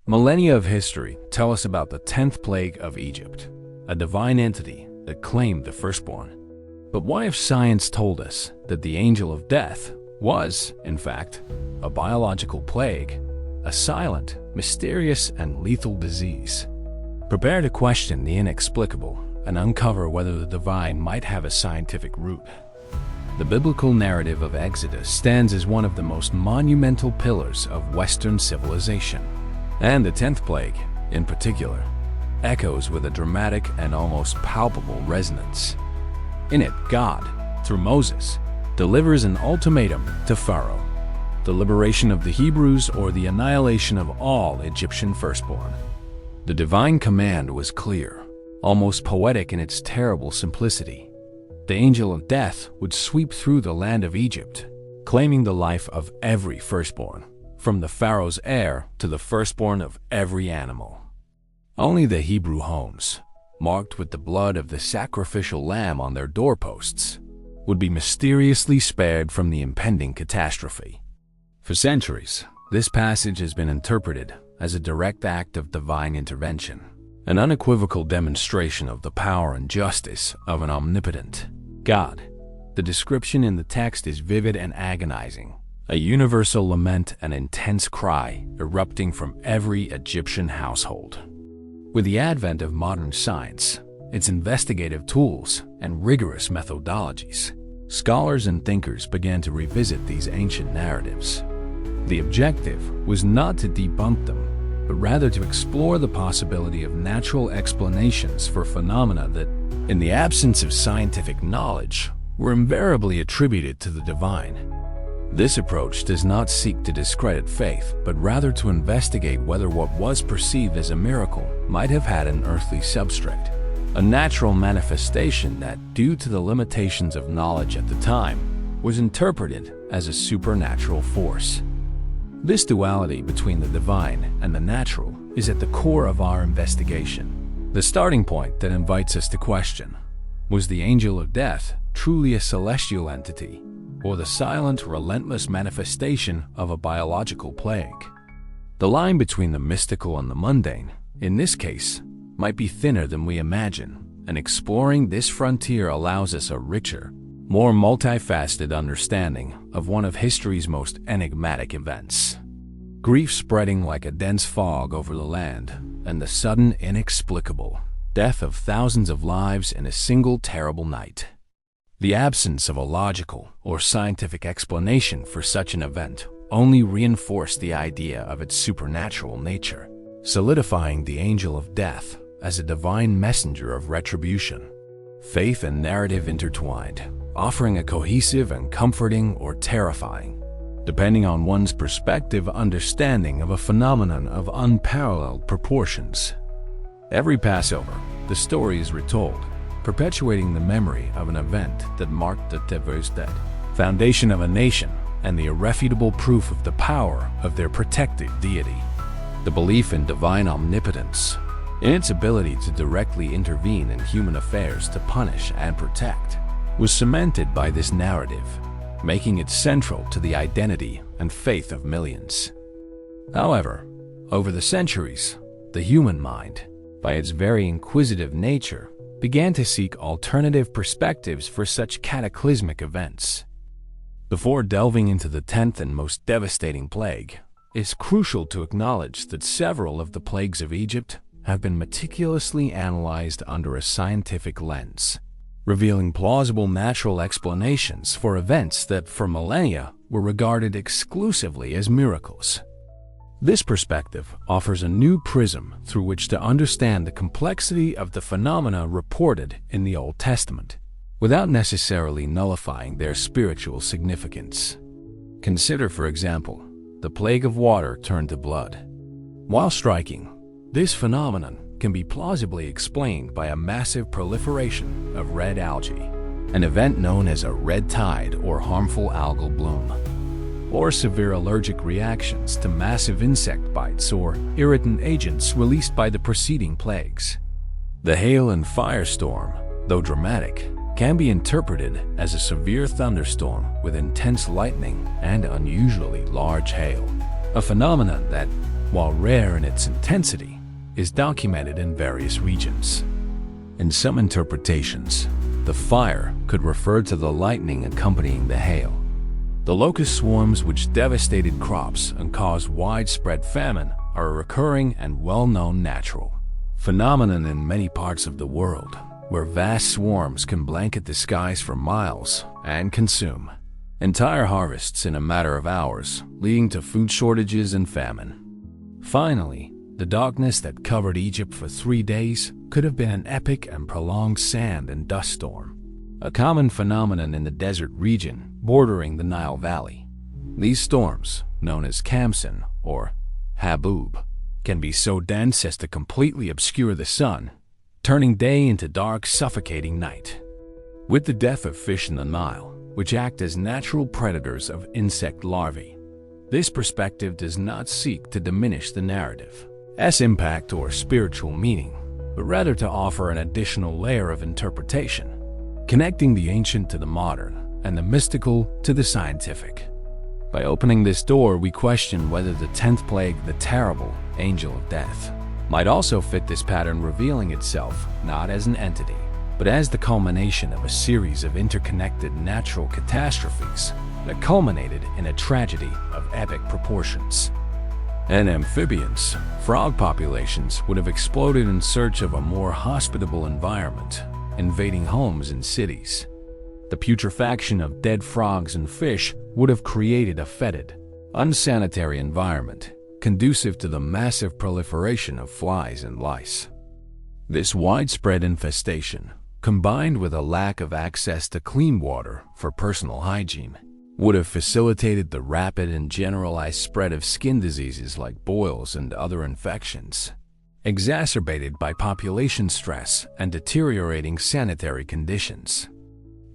Millennia of history tell us about the 10th plague of Egypt, a divine entity that claimed the firstborn. But what if science told us that the angel of death was, in fact, a biological plague, a silent, mysterious, and lethal disease? Prepare to question the inexplicable and uncover whether the divine might have a scientific root. The biblical narrative of Exodus stands as one of the most monumental pillars of Western civilization. And the 10th plague, in particular, echoes with a dramatic and almost palpable resonance. In it, God, through Moses, delivers an ultimatum to Pharaoh: the liberation of the Hebrews or the annihilation of all Egyptian firstborn. The divine command was clear, almost poetic in its terrible simplicity. The angel of death would sweep through the land of Egypt, claiming the life of every firstborn, from the Pharaoh's heir to the firstborn of every animal. Only the Hebrew homes, marked with the blood of the sacrificial lamb on their doorposts, would be mysteriously spared from the impending catastrophe. For centuries, this passage has been interpreted as a direct act of divine intervention, an unequivocal demonstration of the power and justice of an omnipotent God. The description in the text is vivid and agonizing, a universal lament and intense cry erupting from every Egyptian household. With the advent of modern science, its investigative tools, and rigorous methodologies, scholars and thinkers began to revisit these ancient narratives. The objective was not to debunk them, but rather to explore the possibility of natural explanations for phenomena that, in the absence of scientific knowledge, were invariably attributed to the divine. This approach does not seek to discredit faith, but rather to investigate whether what was perceived as a miracle might have had an earthly substrate, a natural manifestation that, due to the limitations of knowledge at the time, was interpreted as a supernatural force. This duality between the divine and the natural is at the core of our investigation, the starting point that invites us to question: was the angel of death truly a celestial entity, or the silent, relentless manifestation of a biological plague? The line between the mystical and the mundane, in this case, might be thinner than we imagine, and exploring this frontier allows us a richer, more multifaceted understanding of one of history's most enigmatic events. Grief spreading like a dense fog over the land, and the sudden, inexplicable death of thousands of lives in a single terrible night. The absence of a logical or scientific explanation for such an event only reinforced the idea of its supernatural nature, solidifying the angel of death as a divine messenger of retribution. Faith and narrative intertwined, offering a cohesive and comforting or terrifying, depending on one's perspective, understanding of a phenomenon of unparalleled proportions. Every Passover, the story is retold, perpetuating the memory of an event that marked the Tever's dead, foundation of a nation, and the irrefutable proof of the power of their protective deity. The belief in divine omnipotence, in its ability to directly intervene in human affairs to punish and protect, was cemented by this narrative, making it central to the identity and faith of millions. However, over the centuries, the human mind, by its very inquisitive nature, began to seek alternative perspectives for such cataclysmic events. Before delving into the 10th and most devastating plague, it's crucial to acknowledge that several of the plagues of Egypt have been meticulously analyzed under a scientific lens, revealing plausible natural explanations for events that for millennia were regarded exclusively as miracles. This perspective offers a new prism through which to understand the complexity of the phenomena reported in the Old Testament, without necessarily nullifying their spiritual significance. Consider, for example, the plague of water turned to blood. While striking, this phenomenon can be plausibly explained by a massive proliferation of red algae, an event known as a red tide or harmful algal bloom, or severe allergic reactions to massive insect bites or irritant agents released by the preceding plagues. The hail and firestorm, though dramatic, can be interpreted as a severe thunderstorm with intense lightning and unusually large hail, a phenomenon that, while rare in its intensity, is documented in various regions. In some interpretations, the fire could refer to the lightning accompanying the hail. The locust swarms which devastated crops and caused widespread famine are a recurring and well-known natural phenomenon in many parts of the world, where vast swarms can blanket the skies for miles and consume entire harvests in a matter of hours, leading to food shortages and famine. Finally, the darkness that covered Egypt for 3 days could have been an epic and prolonged sand and dust storm, a common phenomenon in the desert region bordering the Nile Valley. These storms, known as Khamsin or Habub, can be so dense as to completely obscure the sun, turning day into dark, suffocating night. With the death of fish in the Nile, which act as natural predators of insect larvae, this perspective does not seek to diminish the narrative's impact or spiritual meaning, but rather to offer an additional layer of interpretation, connecting the ancient to the modern and the mystical to the scientific. By opening this door, we question whether the 10th plague, the terrible angel of death, might also fit this pattern, revealing itself not as an entity, but as the culmination of a series of interconnected natural catastrophes that culminated in a tragedy of epic proportions. And amphibians, frog populations would have exploded in search of a more hospitable environment, invading homes and cities. The putrefaction of dead frogs and fish would have created a fetid, unsanitary environment, conducive to the massive proliferation of flies and lice. This widespread infestation, combined with a lack of access to clean water for personal hygiene, would have facilitated the rapid and generalized spread of skin diseases like boils and other infections, exacerbated by population stress and deteriorating sanitary conditions.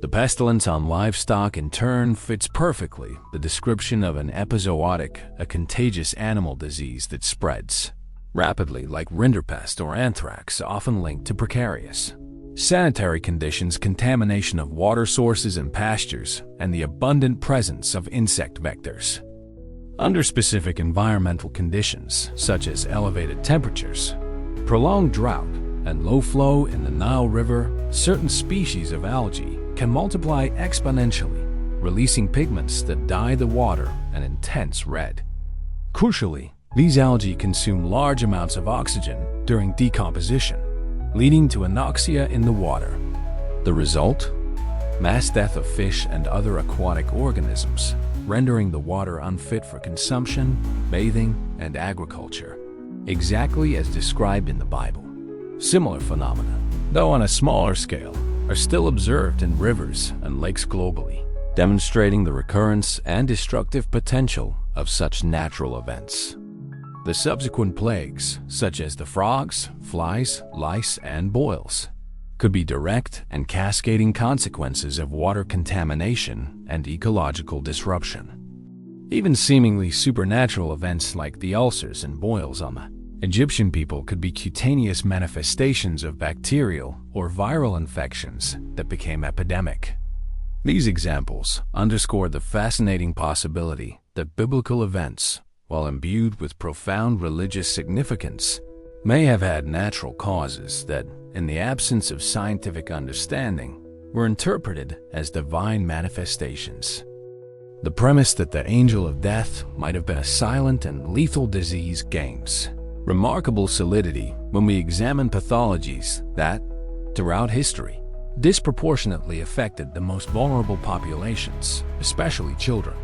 The pestilence on livestock in turn fits perfectly the description of an epizootic, a contagious animal disease that spreads rapidly like rinderpest or anthrax, often linked to precarious sanitary conditions, contamination of water sources and pastures, and the abundant presence of insect vectors. Under specific environmental conditions, such as elevated temperatures, prolonged drought, and low flow in the Nile River, certain species of algae can multiply exponentially, releasing pigments that dye the water an intense red. Crucially, these algae consume large amounts of oxygen during decomposition, leading to anoxia in the water. The result? Mass death of fish and other aquatic organisms, rendering the water unfit for consumption, bathing, and agriculture, exactly as described in the Bible. Similar phenomena, though on a smaller scale, are still observed in rivers and lakes globally, demonstrating the recurrence and destructive potential of such natural events. The subsequent plagues, such as the frogs, flies, lice, and boils, could be direct and cascading consequences of water contamination and ecological disruption. Even seemingly supernatural events like the ulcers and boils on the Egyptian people could be cutaneous manifestations of bacterial or viral infections that became epidemic. These examples underscore the fascinating possibility that biblical events, while imbued with profound religious significance, may have had natural causes that, in the absence of scientific understanding, were interpreted as divine manifestations. The premise that the angel of death might have been a silent and lethal disease gains remarkable solidity when we examine pathologies that, throughout history, disproportionately affected the most vulnerable populations, especially children.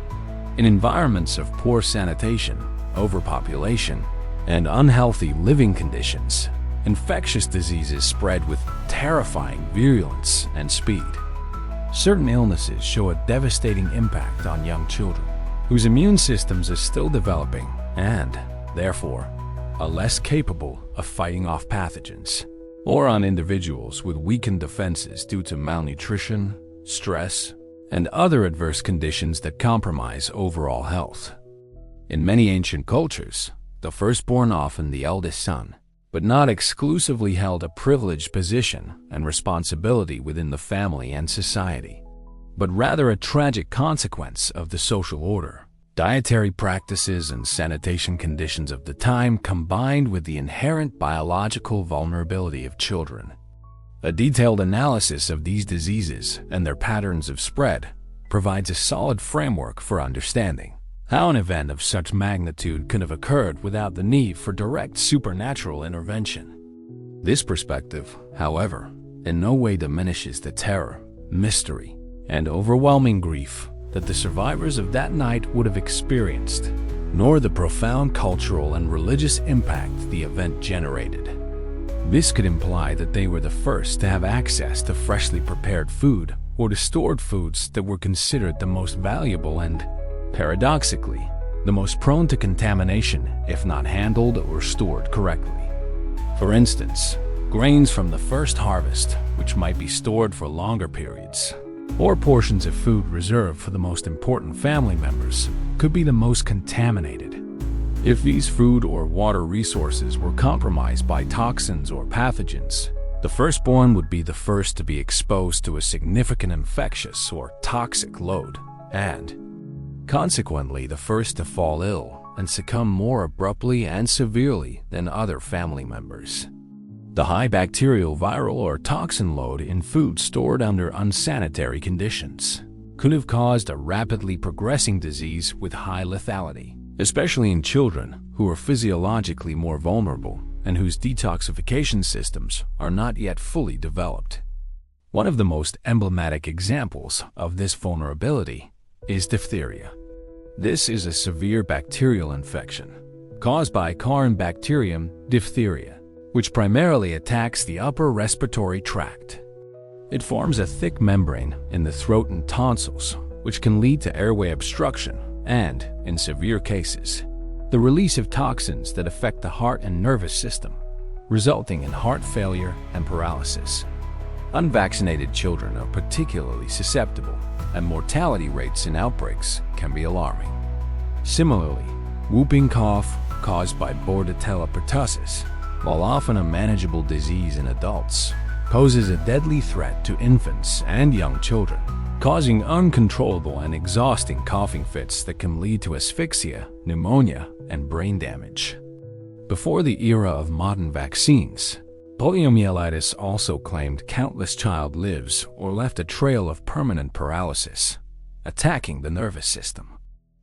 In environments of poor sanitation, overpopulation, and unhealthy living conditions, infectious diseases spread with terrifying virulence and speed. Certain illnesses show a devastating impact on young children, whose immune systems are still developing and, therefore, are less capable of fighting off pathogens, or on individuals with weakened defenses due to malnutrition, stress, and other adverse conditions that compromise overall health. In many ancient cultures, the firstborn, often the eldest son, but not exclusively, held a privileged position and responsibility within the family and society, but rather a tragic consequence of the social order. Dietary practices and sanitation conditions of the time combined with the inherent biological vulnerability of children. A detailed analysis of these diseases and their patterns of spread provides a solid framework for understanding how an event of such magnitude could have occurred without the need for direct supernatural intervention. This perspective, however, in no way diminishes the terror, mystery, and overwhelming grief that the survivors of that night would have experienced, nor the profound cultural and religious impact the event generated. This could imply that they were the first to have access to freshly prepared food or to stored foods that were considered the most valuable and, paradoxically, the most prone to contamination if not handled or stored correctly. For instance, grains from the first harvest, which might be stored for longer periods, or portions of food reserved for the most important family members, could be the most contaminated. If these food or water resources were compromised by toxins or pathogens, the firstborn would be the first to be exposed to a significant infectious or toxic load, and, consequently, the first to fall ill and succumb more abruptly and severely than other family members. The high bacterial, viral, or toxin load in food stored under unsanitary conditions could have caused a rapidly progressing disease with high lethality, especially in children who are physiologically more vulnerable and whose detoxification systems are not yet fully developed. One of the most emblematic examples of this vulnerability is diphtheria. This is a severe bacterial infection caused by Bacterium diphtheria, which primarily attacks the upper respiratory tract. It forms a thick membrane in the throat and tonsils, which can lead to airway obstruction and, in severe cases, the release of toxins that affect the heart and nervous system, resulting in heart failure and paralysis. Unvaccinated children are particularly susceptible, and mortality rates in outbreaks can be alarming. Similarly, whooping cough caused by Bordetella pertussis, while often a manageable disease in adults, poses a deadly threat to infants and young children, causing uncontrollable and exhausting coughing fits that can lead to asphyxia, pneumonia, and brain damage. Before the era of modern vaccines, poliomyelitis also claimed countless child lives or left a trail of permanent paralysis, attacking the nervous system.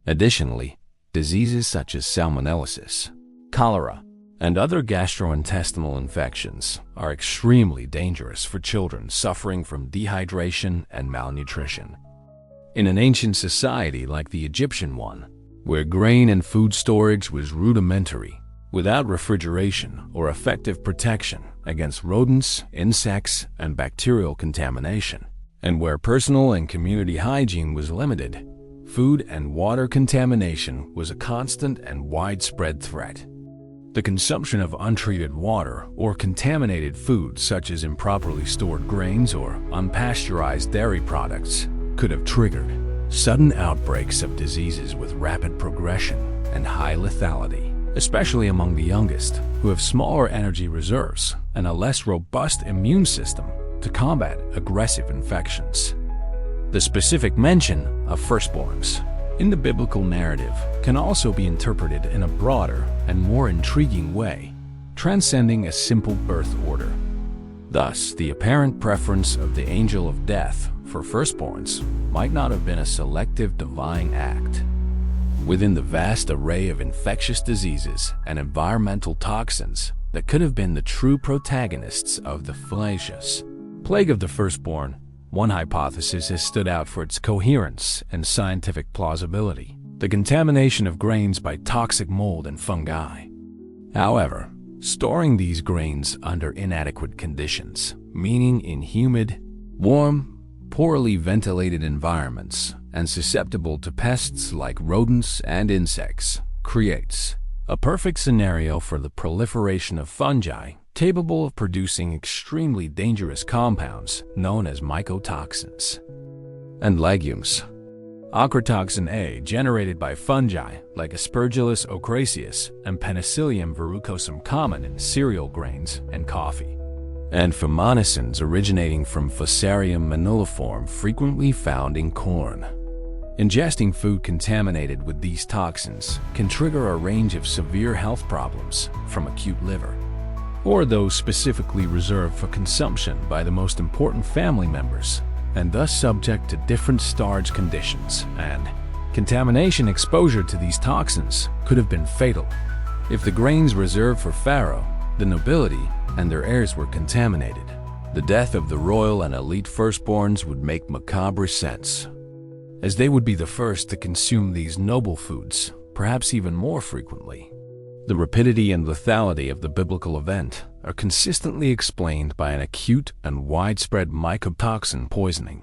Additionally, diseases such as salmonellosis, cholera, and other gastrointestinal infections are extremely dangerous for children suffering from dehydration and malnutrition. In an ancient society like the Egyptian one, where grain and food storage was rudimentary, without refrigeration or effective protection against rodents, insects, and bacterial contamination, and where personal and community hygiene was limited, food and water contamination was a constant and widespread threat. The consumption of untreated water or contaminated food, such as improperly stored grains or unpasteurized dairy products, could have triggered sudden outbreaks of diseases with rapid progression and high lethality, especially among the youngest, who have smaller energy reserves and a less robust immune system to combat aggressive infections. The specific mention of firstborns in the biblical narrative can also be interpreted in a broader and more intriguing way, transcending a simple birth order. Thus, the apparent preference of the angel of death for firstborns might not have been a selective divine act. Within the vast array of infectious diseases and environmental toxins that could have been the true protagonists of the fallacious plague of the firstborn, one hypothesis has stood out for its coherence and scientific plausibility: the contamination of grains by toxic mold and fungi. However, storing these grains under inadequate conditions, meaning in humid, warm, poorly ventilated environments and susceptible to pests like rodents and insects, creates a perfect scenario for the proliferation of fungi capable of producing extremely dangerous compounds known as mycotoxins. And legumes. Ochratoxin A, generated by fungi like Aspergillus ocraceus and Penicillium verrucosum, common in cereal grains and coffee. And fumonisin originating from Fusarium maniliform, frequently found in corn. Ingesting food contaminated with these toxins can trigger a range of severe health problems, from acute liver, or those specifically reserved for consumption by the most important family members, and thus subject to different storage conditions, and contamination exposure to these toxins could have been fatal. If the grains reserved for Pharaoh, the nobility, and their heirs were contaminated, the death of the royal and elite firstborns would make macabre sense, as they would be the first to consume these noble foods, perhaps even more frequently. The rapidity and lethality of the biblical event are consistently explained by an acute and widespread mycotoxin poisoning,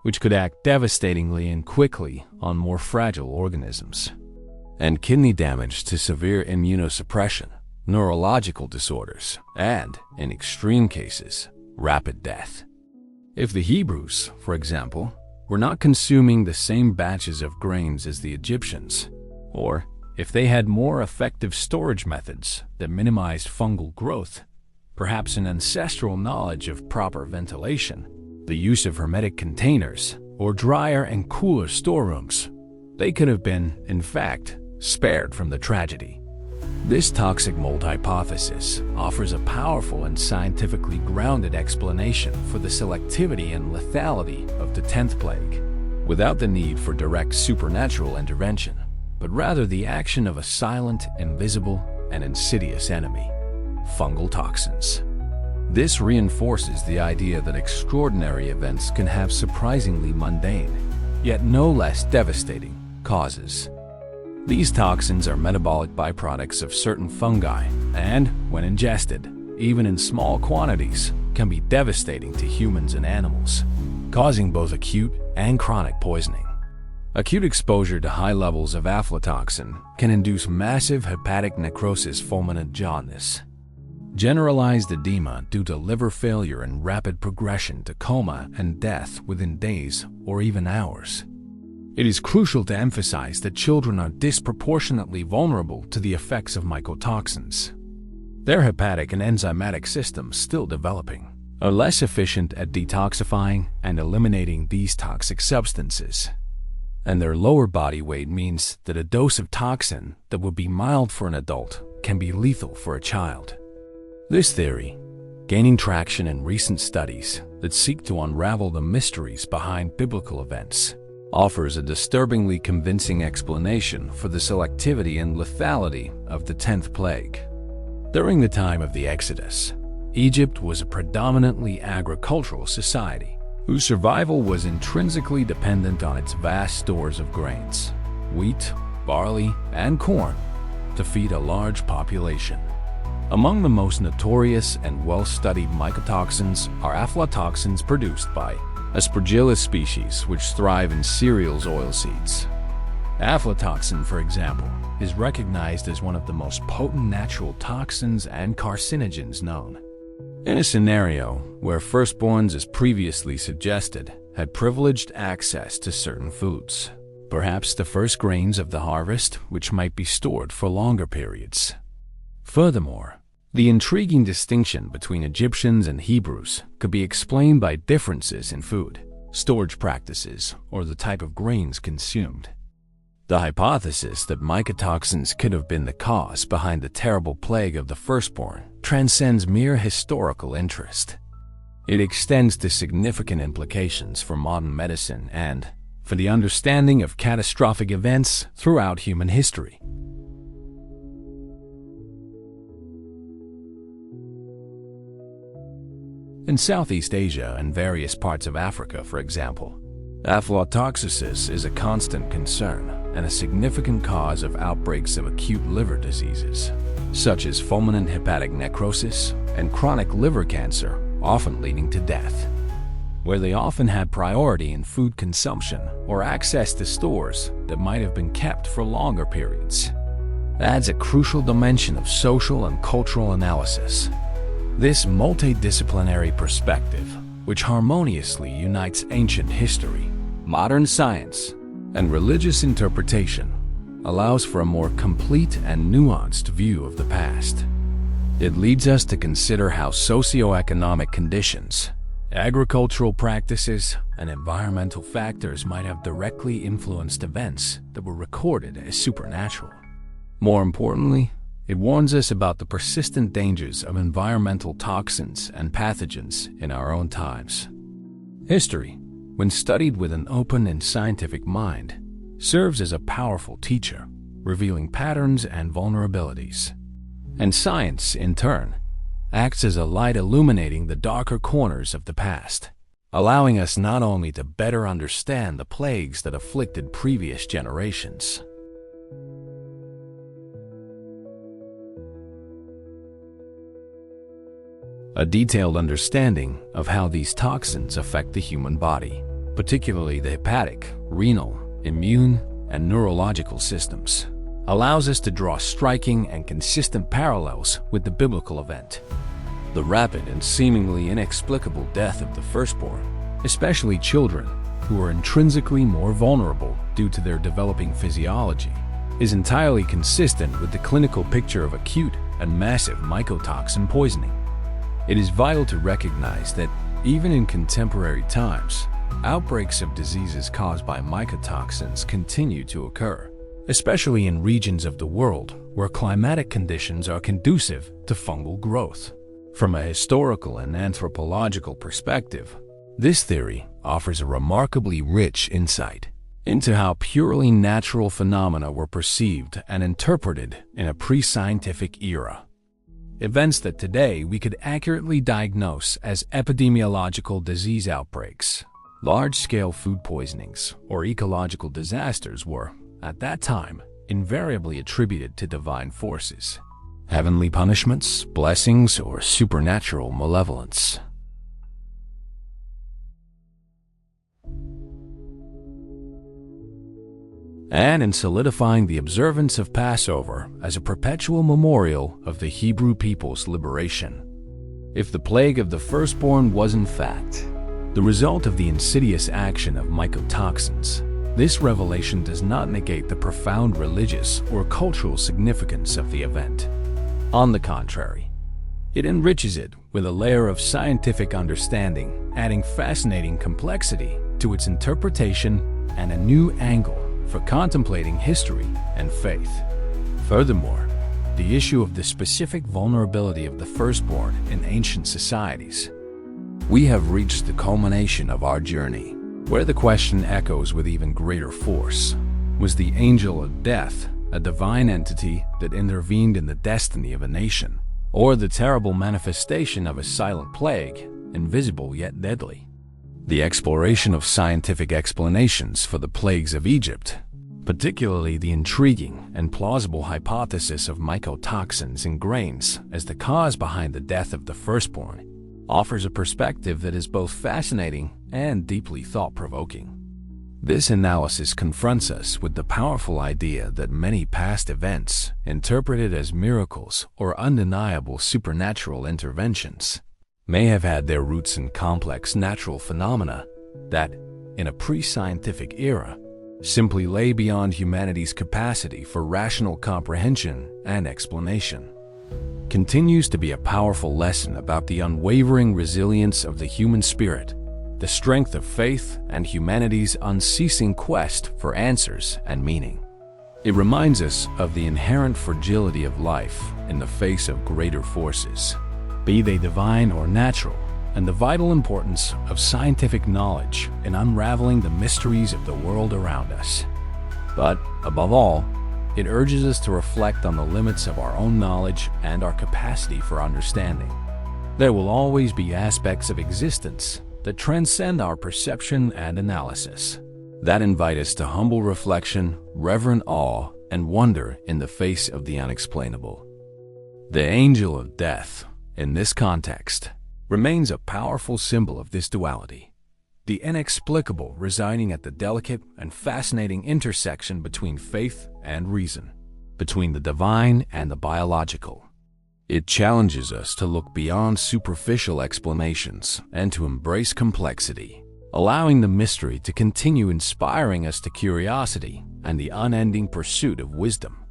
which could act devastatingly and quickly on more fragile organisms, and kidney damage to severe immunosuppression, neurological disorders, and, in extreme cases, rapid death. If the Hebrews, for example, were not consuming the same batches of grains as the Egyptians, or if they had more effective storage methods that minimized fungal growth, perhaps an ancestral knowledge of proper ventilation, the use of hermetic containers, or drier and cooler storerooms, they could have been, in fact, spared from the tragedy. This toxic mold hypothesis offers a powerful and scientifically grounded explanation for the selectivity and lethality of the 10th plague, without the need for direct supernatural intervention, but rather the action of a silent, invisible, and insidious enemy: fungal toxins. This reinforces the idea that extraordinary events can have surprisingly mundane, yet no less devastating, causes. These toxins are metabolic byproducts of certain fungi and, when ingested, even in small quantities, can be devastating to humans and animals, causing both acute and chronic poisoning. Acute exposure to high levels of aflatoxin can induce massive hepatic necrosis, fulminant jaundice, generalized edema due to liver failure, and rapid progression to coma and death within days or even hours. It is crucial to emphasize that children are disproportionately vulnerable to the effects of mycotoxins. Their hepatic and enzymatic systems, still developing, are less efficient at detoxifying and eliminating these toxic substances, and their lower body weight means that a dose of toxin that would be mild for an adult can be lethal for a child. This theory, gaining traction in recent studies that seek to unravel the mysteries behind biblical events, offers a disturbingly convincing explanation for the selectivity and lethality of the 10th plague. During the time of the Exodus, Egypt was a predominantly agricultural society, whose survival was intrinsically dependent on its vast stores of grains, wheat, barley, and corn, to feed a large population. Among the most notorious and well-studied mycotoxins are aflatoxins produced by Aspergillus species, which thrive in cereals oilseeds. Aflatoxin, for example, is recognized as one of the most potent natural toxins and carcinogens known. In a scenario where firstborns, as previously suggested, had privileged access to certain foods, perhaps the first grains of the harvest, which might be stored for longer periods. Furthermore, the intriguing distinction between Egyptians and Hebrews could be explained by differences in food, storage practices, or the type of grains consumed. The hypothesis that mycotoxins could have been the cause behind the terrible plague of the firstborn transcends mere historical interest. It extends to significant implications for modern medicine and for the understanding of catastrophic events throughout human history. In Southeast Asia and various parts of Africa, for example, aflatoxis is a constant concern and a significant cause of outbreaks of acute liver diseases, such as fulminant hepatic necrosis and chronic liver cancer, often leading to death. Where they often had priority in food consumption or access to stores that might have been kept for longer periods, adds a crucial dimension of social and cultural analysis. This multidisciplinary perspective, which harmoniously unites ancient history, modern science, and religious interpretation, allows for a more complete and nuanced view of the past. It leads us to consider how socioeconomic conditions, Agricultural practices and environmental factors might have directly influenced events that were recorded as supernatural. More importantly, it warns us about the persistent dangers of environmental toxins and pathogens in our own times. History, when studied with an open and scientific mind, serves as a powerful teacher, revealing patterns and vulnerabilities. And science, in turn, acts as a light illuminating the darker corners of the past, allowing us not only to better understand the plagues that afflicted previous generations. A detailed understanding of how these toxins affect the human body, particularly the hepatic, renal, immune, and neurological systems, allows us to draw striking and consistent parallels with the biblical event. The rapid and seemingly inexplicable death of the firstborn, especially children who are intrinsically more vulnerable due to their developing physiology, is entirely consistent with the clinical picture of acute and massive mycotoxin poisoning. It is vital to recognize that even in contemporary times, outbreaks of diseases caused by mycotoxins continue to occur, especially in regions of the world where climatic conditions are conducive to fungal growth. From a historical and anthropological perspective, this theory offers a remarkably rich insight into how purely natural phenomena were perceived and interpreted in a pre-scientific era. Events that today we could accurately diagnose as epidemiological disease outbreaks, large-scale food poisonings, or ecological disasters were, at that time, invariably attributed to divine forces, heavenly punishments, blessings, or supernatural malevolence. And in solidifying the observance of Passover as a perpetual memorial of the Hebrew people's liberation. If the plague of the firstborn was in fact the result of the insidious action of mycotoxins, this revelation does not negate the profound religious or cultural significance of the event. On the contrary, it enriches it with a layer of scientific understanding, adding fascinating complexity to its interpretation and a new angle for contemplating history and faith. Furthermore, the issue of the specific vulnerability of the firstborn in ancient societies. We have reached the culmination of our journey, where the question echoes with even greater force. Was the angel of death a divine entity that intervened in the destiny of a nation, or the terrible manifestation of a silent plague, invisible yet deadly? The exploration of scientific explanations for the plagues of Egypt, particularly the intriguing and plausible hypothesis of mycotoxins in grains as the cause behind the death of the firstborn, offers a perspective that is both fascinating and deeply thought-provoking. This analysis confronts us with the powerful idea that many past events, interpreted as miracles or undeniable supernatural interventions, may have had their roots in complex natural phenomena that, in a pre-scientific era, simply lay beyond humanity's capacity for rational comprehension and explanation. Continues to be a powerful lesson about the unwavering resilience of the human spirit, the strength of faith, and humanity's unceasing quest for answers and meaning. It reminds us of the inherent fragility of life in the face of greater forces, be they divine or natural, and the vital importance of scientific knowledge in unraveling the mysteries of the world around us. But, above all, it urges us to reflect on the limits of our own knowledge and our capacity for understanding. There will always be aspects of existence that transcend our perception and analysis, that invite us to humble reflection, reverent awe, and wonder in the face of the unexplainable. The angel of death, in this context, remains a powerful symbol of this duality, the inexplicable residing at the delicate and fascinating intersection between faith and reason, between the divine and the biological. It challenges us to look beyond superficial explanations and to embrace complexity, allowing the mystery to continue inspiring us to curiosity and the unending pursuit of wisdom.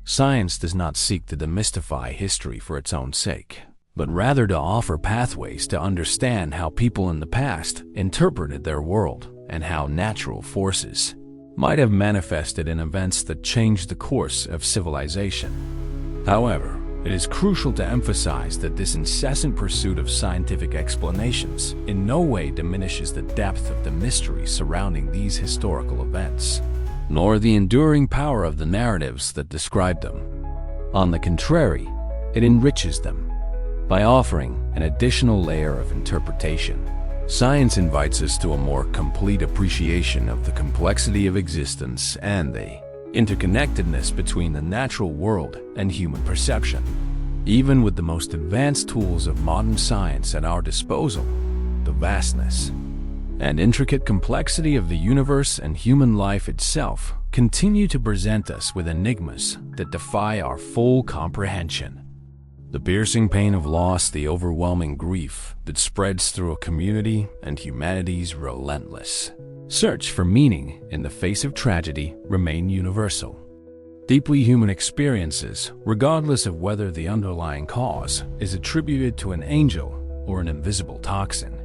Science does not seek to demystify history for its own sake, but rather to offer pathways to understand how people in the past interpreted their world and how natural forces might have manifested in events that changed the course of civilization. However, it is crucial to emphasize that this incessant pursuit of scientific explanations in no way diminishes the depth of the mystery surrounding these historical events, nor the enduring power of the narratives that describe them. On the contrary, it enriches them by offering an additional layer of interpretation. Science invites us to a more complete appreciation of the complexity of existence and the interconnectedness between the natural world and human perception. Even with the most advanced tools of modern science at our disposal, the vastness and intricate complexity of the universe and human life itself continue to present us with enigmas that defy our full comprehension. The piercing pain of loss, the overwhelming grief that spreads through a community, and humanity's relentless search for meaning in the face of tragedy remain universal. Deeply human experiences, regardless of whether the underlying cause is attributed to an angel or an invisible toxin.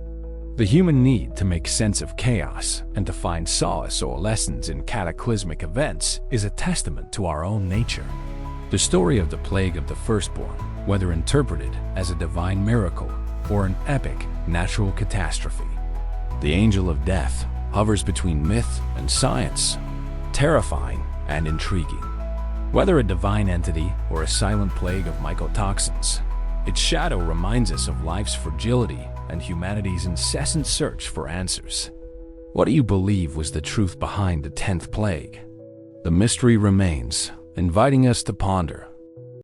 The human need to make sense of chaos and to find solace or lessons in cataclysmic events is a testament to our own nature. The story of the plague of the firstborn, whether interpreted as a divine miracle or an epic natural catastrophe, the angel of death hovers between myth and science, terrifying and intriguing. Whether a divine entity or a silent plague of mycotoxins, its shadow reminds us of life's fragility and humanity's incessant search for answers. What do you believe was the truth behind the 10th plague? The mystery remains, inviting us to ponder